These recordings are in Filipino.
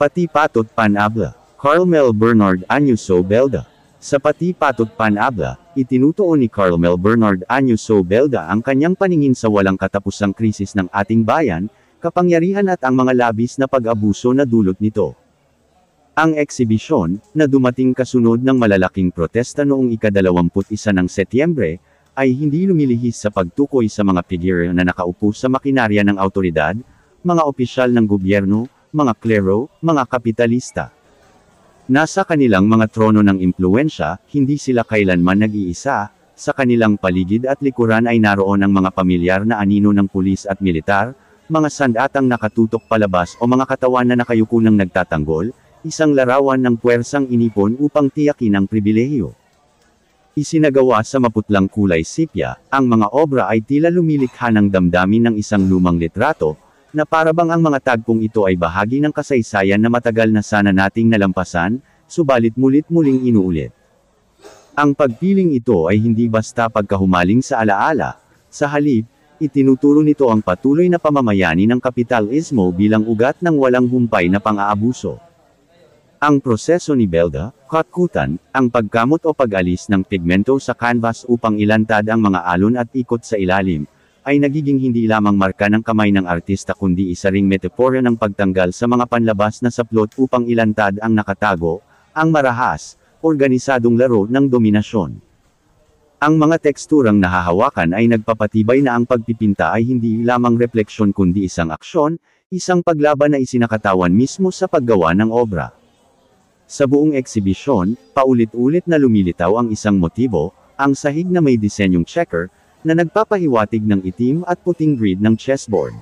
Pati Patot Panabla, Carmel Bernard Añuso Belda. Sa Pati Patot Panabla, itinutuon ni Carmel Bernard Añuso Belda ang kanyang paningin sa walang katapusang krisis ng ating bayan, kapangyarihan at ang mga labis na pag-abuso na dulot nito. Ang eksibisyon, na dumating kasunod ng malalaking protesta noong ika-21 ng Setyembre, ay hindi lumilihis sa pagtukoy sa mga figure na nakaupo sa makinarya ng awtoridad, mga opisyal ng gobyerno, mga klero, mga kapitalista. Nasa kanilang mga trono ng impluwensya, hindi sila kailanman nag-iisa, sa kanilang paligid at likuran ay naroon ang mga pamilyar na anino ng pulis at militar, mga sandatang nakatutok palabas o mga katawan na nakayuko ng nagtatanggol, isang larawan ng puwersang inipon upang tiyakin ang pribilehiyo. Isinagawa sa maputlang kulay sepia, ang mga obra ay tila lumilikha ng damdamin ng isang lumang litrato, na parabang ang mga tagpong ito ay bahagi ng kasaysayan na matagal na sana nating nalampasan, subalit mulit-muling inuulit. Ang pagpiling ito ay hindi basta pagkahumaling sa alaala, sa halip, itinuturo nito ang patuloy na pamamayani ng kapitalismo bilang ugat ng walang humpay na pang-aabuso. Ang proseso ni Belda, katkutan, ang pagkamot o pag-alis ng pigmento sa canvas upang ilantad ang mga alon at ikot sa ilalim, ay nagiging hindi lamang marka ng kamay ng artista kundi isa ring metapora ng pagtanggal sa mga panlabas na saplot upang ilantad ang nakatago, ang marahas, organisadong laro ng dominasyon. Ang mga teksturang nahahawakan ay nagpapatibay na ang pagpipinta ay hindi lamang refleksyon kundi isang aksyon, isang paglaban na isinakatawan mismo sa paggawa ng obra. Sa buong eksibisyon, paulit-ulit na lumilitaw ang isang motibo, ang sahig na may disenyong checker, na nagpapahiwatig ng itim at puting grid ng chessboard.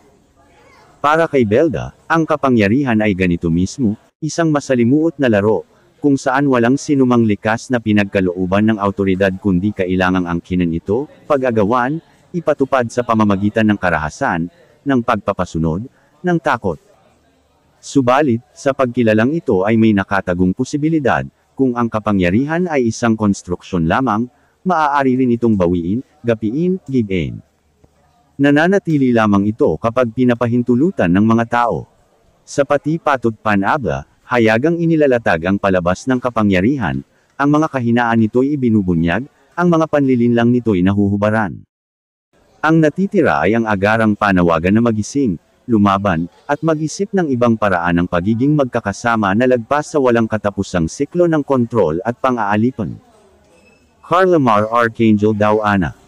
Para kay Belda, ang kapangyarihan ay ganito mismo, isang masalimuot na laro, kung saan walang sinumang likas na pinagkalooban ng awtoridad kundi kailangang angkinin ito, pag-agawan, ipatupad sa pamamagitan ng karahasan, ng pagpapasunod, ng takot. Subalit, sa pagkilalang ito ay may nakatagong posibilidad, kung ang kapangyarihan ay isang konstruksyon lamang, maaari rin itong bawiin, gapiin, give-in. Nananatili lamang ito kapag pinapahintulutan ng mga tao. Sa Pati Patot Panabla, hayagang inilalatag ang palabas ng kapangyarihan, ang mga kahinaan nito'y ibinubunyag, ang mga panlilinlang nito'y nahuhubaran. Ang natitira ay ang agarang panawagan na magising, lumaban, at mag-isip ng ibang paraan ng pagiging magkakasama na lagpas sa walang katapusang siklo ng kontrol at pang-aalipan. Carla Mar Archangel Daw Ana.